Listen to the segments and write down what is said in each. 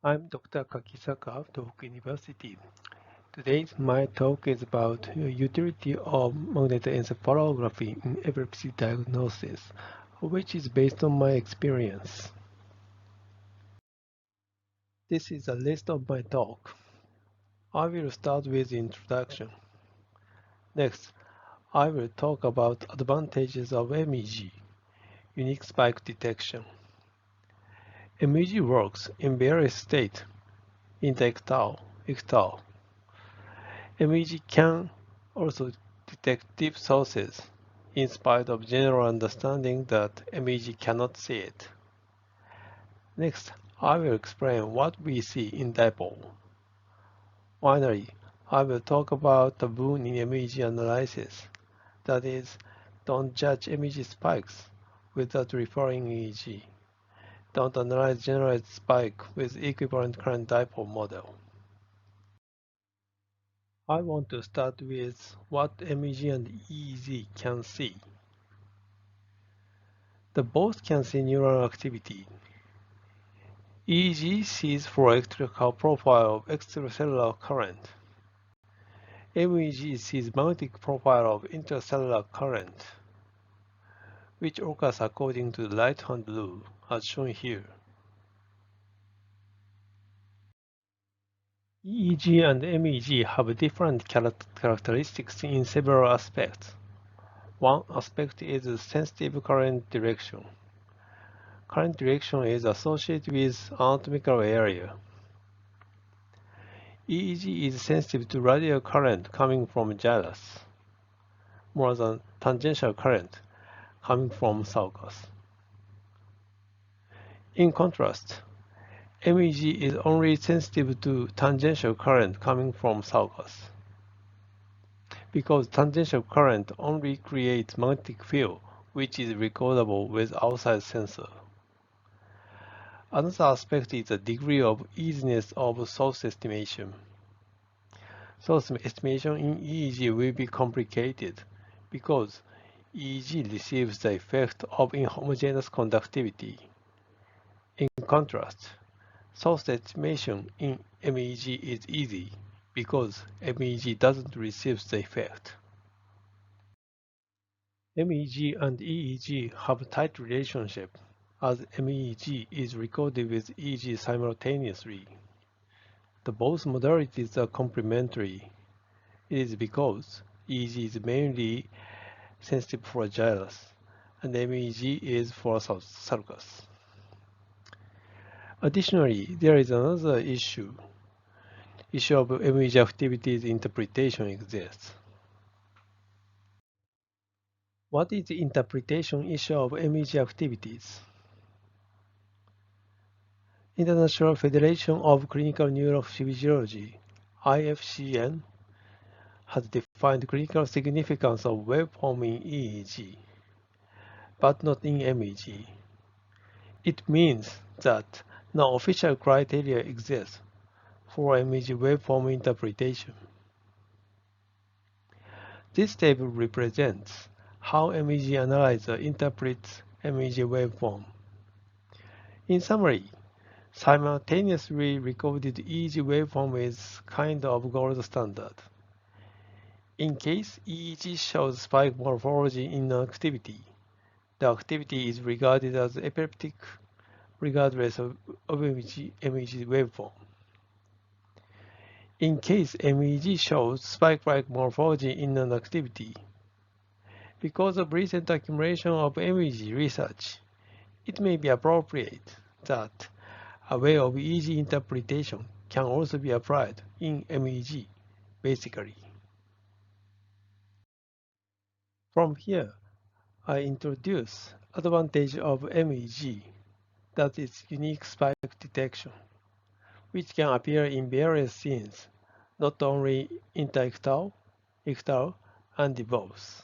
I'm Dr. Kakisaka of Tohoku University. Today, my talk is about the utility of magnetoencephalography in epilepsy diagnosis, which is based on my experience. This is a list of my talk. I will start with introduction. Next, I will talk about advantages of MEG, unique spike detection. MEG works in various states, interictal, ictal. MEG can also detect deep sources, in spite of general understanding that MEG cannot see it. Next, I will explain what we see in dipole. Finally, I will talk about the boon in MEG analysis, that is, don't judge MEG spikes without referring EEG. Don't analyze generalized spike with equivalent current dipole model. I want to start with what MEG and EEG can see. The both can see neural activity. EEG sees for electrical profile of extracellular current. MEG sees magnetic profile of intercellular current, which occurs according to the right-hand rule, as shown here. EEG and MEG have different characteristics in several aspects. One aspect is sensitive current direction. Current direction is associated with anatomical area. EEG is sensitive to radial current coming from gyrus, more than tangential current coming from sulcus. In contrast, MEG is only sensitive to tangential current coming from sulcus, because tangential current only creates magnetic field which is recordable with outside sensor. Another aspect is the degree of easiness of source estimation. Source estimation in EEG will be complicated because EEG receives the effect of inhomogeneous conductivity. In contrast, source estimation in MEG is easy because MEG doesn't receive the effect. MEG and EEG have a tight relationship, as MEG is recorded with EEG simultaneously. The both modalities are complementary. It is because EEG is mainly sensitive for gyrus, and MEG is for sulcus. Additionally, there is another issue. Issue of MEG activities interpretation exists. What is the interpretation issue of MEG activities? International Federation of Clinical Neurophysiology, IFCN, has defined clinical significance of waveform in EEG, but not in MEG. It means that no official criteria exists for MEG waveform interpretation. This table represents how MEG analyzer interprets MEG waveform. In summary, simultaneously recorded EEG waveform is kind of gold standard. In case EEG shows spike morphology in an activity, the activity is regarded as epileptic regardless of MEG waveform. In case MEG shows spike-like morphology in an activity, because of recent accumulation of MEG research, it may be appropriate that a way of EEG interpretation can also be applied in MEG, basically. From here, I introduce advantage of MEG, that is unique spike detection, which can appear in various scenes, not only interictal, ictal, and both.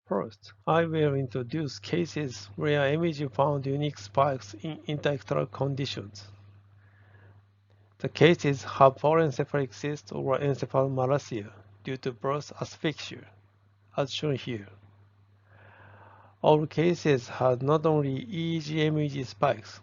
First, I will introduce cases where MEG found unique spikes in interictal conditions. The cases have porencephalic cyst or encephalomalacia due to birth asphyxia, as shown here. All cases had not only EEG MEG spikes,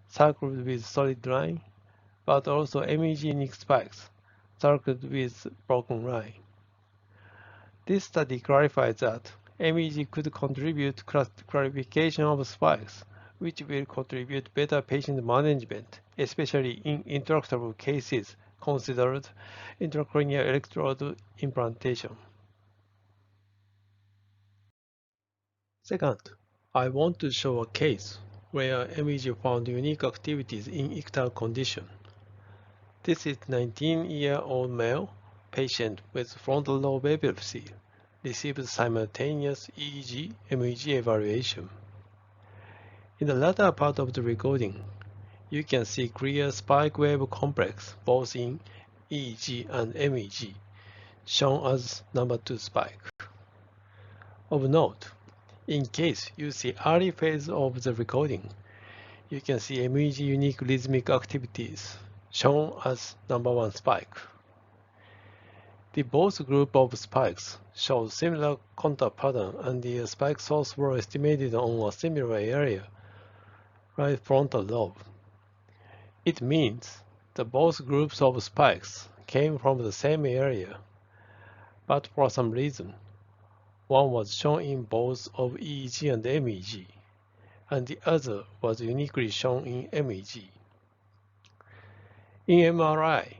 circled with solid line, but also MEG unique spikes, circled with broken line. This study clarifies that MEG could contribute to clarification of spikes, which will contribute better patient management, especially in intractable cases considered intracranial electrode implantation. Second, I want to show a case where MEG found unique activities in ictal condition. This is 19-year-old male patient with frontal lobe epilepsy, received simultaneous EEG-MEG evaluation. In the latter part of the recording, you can see clear spike wave complex both in EEG and MEG, shown as number 2 spike. Of note, in case you see early phase of the recording, you can see MEG unique rhythmic activities, shown as number 1 spike. The both group of spikes show similar contact pattern and the spike source were estimated on a similar area, right frontal lobe. It means that both groups of spikes came from the same area, but for some reason, one was shown in both of EEG and MEG, and the other was uniquely shown in MEG. In MRI,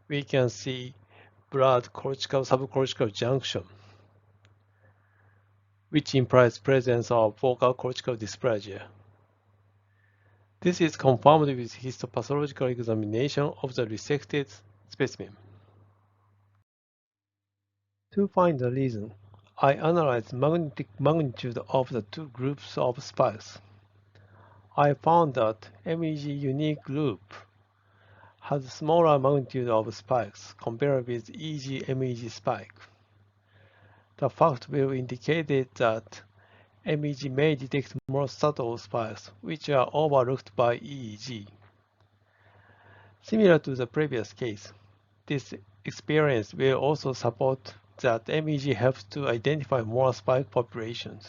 we can see blood cortical-subcortical junction, which implies presence of focal cortical dysplasia. This is confirmed with histopathological examination of the resected specimen. To find the reason, I analyzed magnetic magnitude of the two groups of spikes. I found that MEG unique group has smaller magnitude of spikes compared with EEG-MEG spike. The fact will indicate that MEG may detect more subtle spikes, which are overlooked by EEG. Similar to the previous case, this experience will also support that MEG helps to identify more spike populations.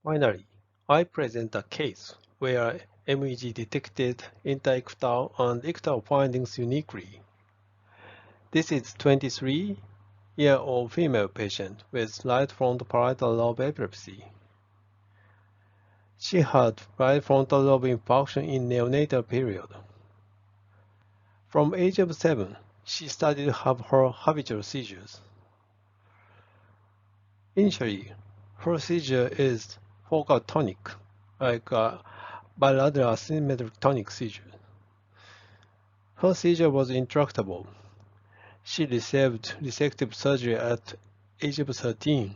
Finally, I present a case where MEG detected interictal and ictal findings uniquely. This is 23-year-old female patient with right frontal parietal lobe epilepsy. She had right frontal lobe infarction in neonatal period. From age of 7, she started to have her habitual seizures. Initially, her seizure is focal tonic, like a bilateral asymmetric tonic seizure. Her seizure was intractable. She received resective surgery at age of 13.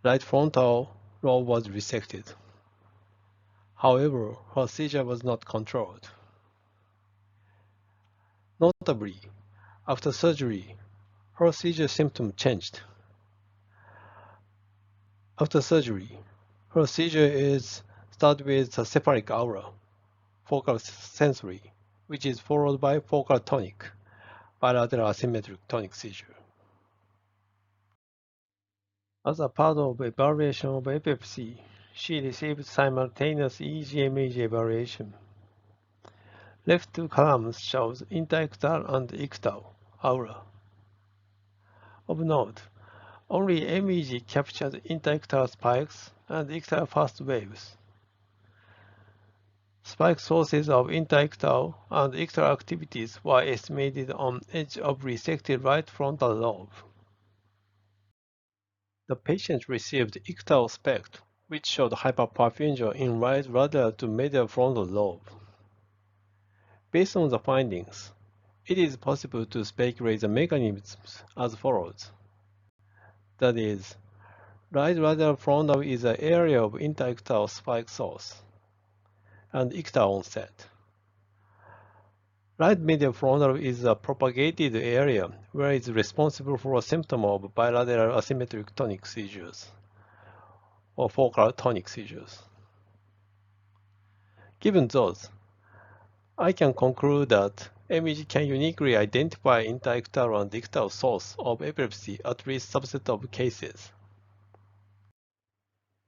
Right frontal lobe was resected. However, her seizure was not controlled. Notably, after surgery, her seizure symptom changed. After surgery, her seizure is started with a cephalic aura, focal sensory, which is followed by focal tonic, bilateral asymmetric tonic seizure. As a part of evaluation of epilepsy, she received simultaneous EEG-MEG evaluation. Left two columns shows interictal and ictal aura. Of note, only MEG captured interictal spikes and ictal fast waves. Spike sources of interictal and ictal activities were estimated on edge of resected right frontal lobe. The patient received ictal SPECT, which showed hyperperfusion in right lateral to medial frontal lobe. Based on the findings, it is possible to speculate the mechanisms as follows. That is, right lateral frontal is an area of interictal spike source and ictal onset. Right medial frontal is a propagated area where it is responsible for a symptom of bilateral asymmetric tonic seizures or focal tonic seizures. Given those, I can conclude that MEG can uniquely identify interictal and ictal source of epilepsy at least subset of cases.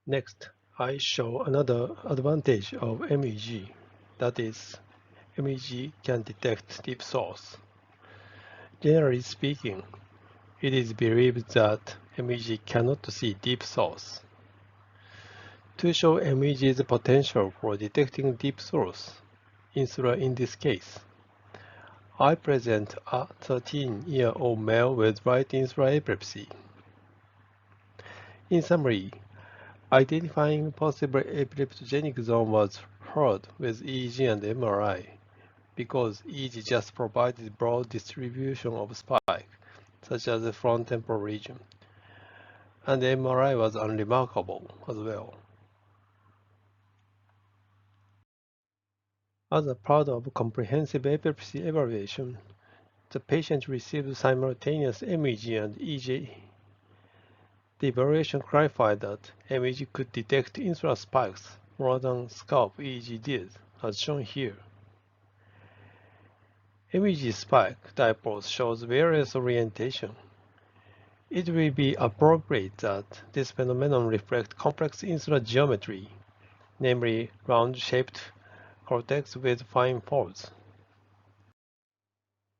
Next, I show another advantage of MEG, that is, MEG can detect deep source. Generally speaking, it is believed that MEG cannot see deep source. To show MEG's potential for detecting deep source, in this case, I present a 13-year-old male with right insular epilepsy. In summary, identifying possible epileptogenic zone was hard with EEG and MRI because EEG just provided broad distribution of spike, such as the front temporal region, and the MRI was unremarkable as well. As a part of comprehensive epilepsy evaluation, the patient received simultaneous MEG and EEG. The evaluation clarified that MEG could detect insular spikes more than scalp EEG did, as shown here. MEG spike dipoles shows various orientation. It will be appropriate that this phenomenon reflects complex insular geometry, namely round-shaped cortex with fine folds.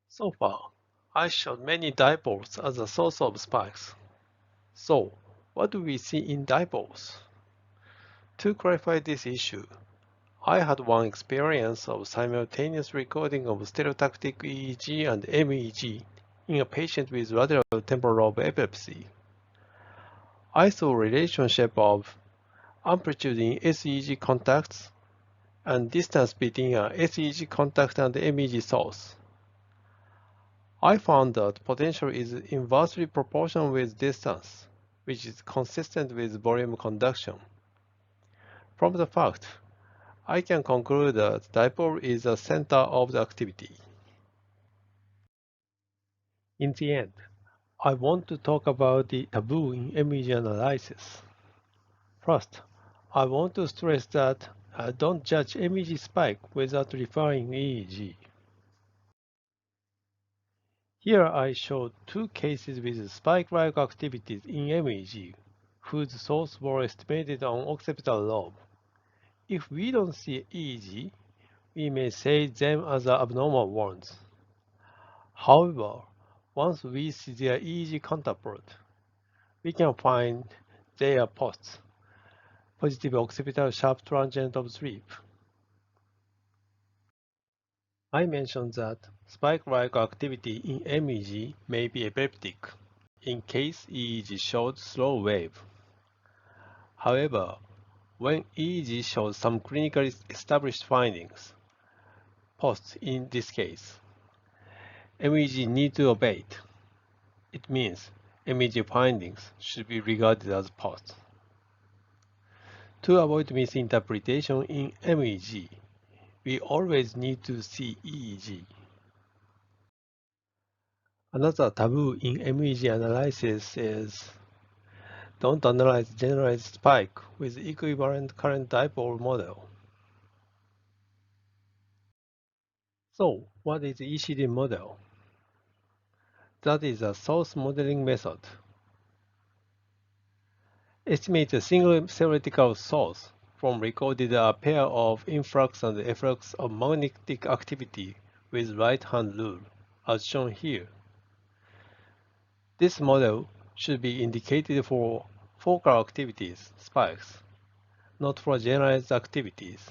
So far, I showed many dipoles as a source of spikes. So, what do we see in dipoles? To clarify this issue, I had one experience of simultaneous recording of stereotactic EEG and MEG in a patient with lateral temporal lobe epilepsy. I saw a relationship of amplitude in SEG contacts and distance between a SEG contact and MEG source. I found that potential is inversely proportional with distance, which is consistent with volume conduction. From the fact, I can conclude that dipole is the center of the activity. In the end, I want to talk about the taboo in MEG analysis. First, I want to stress that I don't judge MEG spike without referring EEG. Here I show two cases with spike-like activities in MEG, whose source were estimated on occipital lobe. If we don't see EEG, we may say them as abnormal ones. However, once we see their EEG counterpart, we can find their posts, positive occipital sharp transient of sleep. I mentioned that spike-like activity in MEG may be epileptic, in case EEG showed slow wave. However, when EEG shows some clinically established findings, posts in this case, MEG need to abate. It means MEG findings should be regarded as posts. To avoid misinterpretation in MEG, we always need to see EEG. Another taboo in MEG analysis is don't analyze generalized spike with equivalent current dipole model. So, what is ECD model? That is a source modeling method. Estimate a single theoretical source from recorded a pair of influx and efflux of magnetic activity with right-hand rule, as shown here. This model should be indicated for focal activities, spikes, not for generalized activities.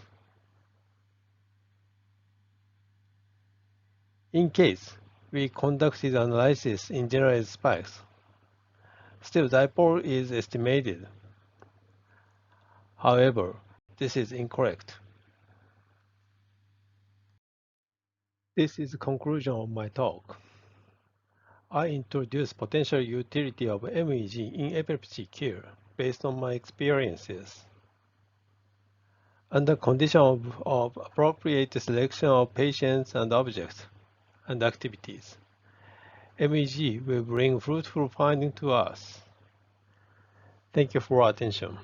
In case we conducted analysis in generalized spikes, still dipole is estimated. However, this is incorrect. This is the conclusion of my talk. I introduce potential utility of MEG in epilepsy care based on my experiences. Under condition of appropriate selection of patients and objects and activities, MEG will bring fruitful findings to us. Thank you for your attention.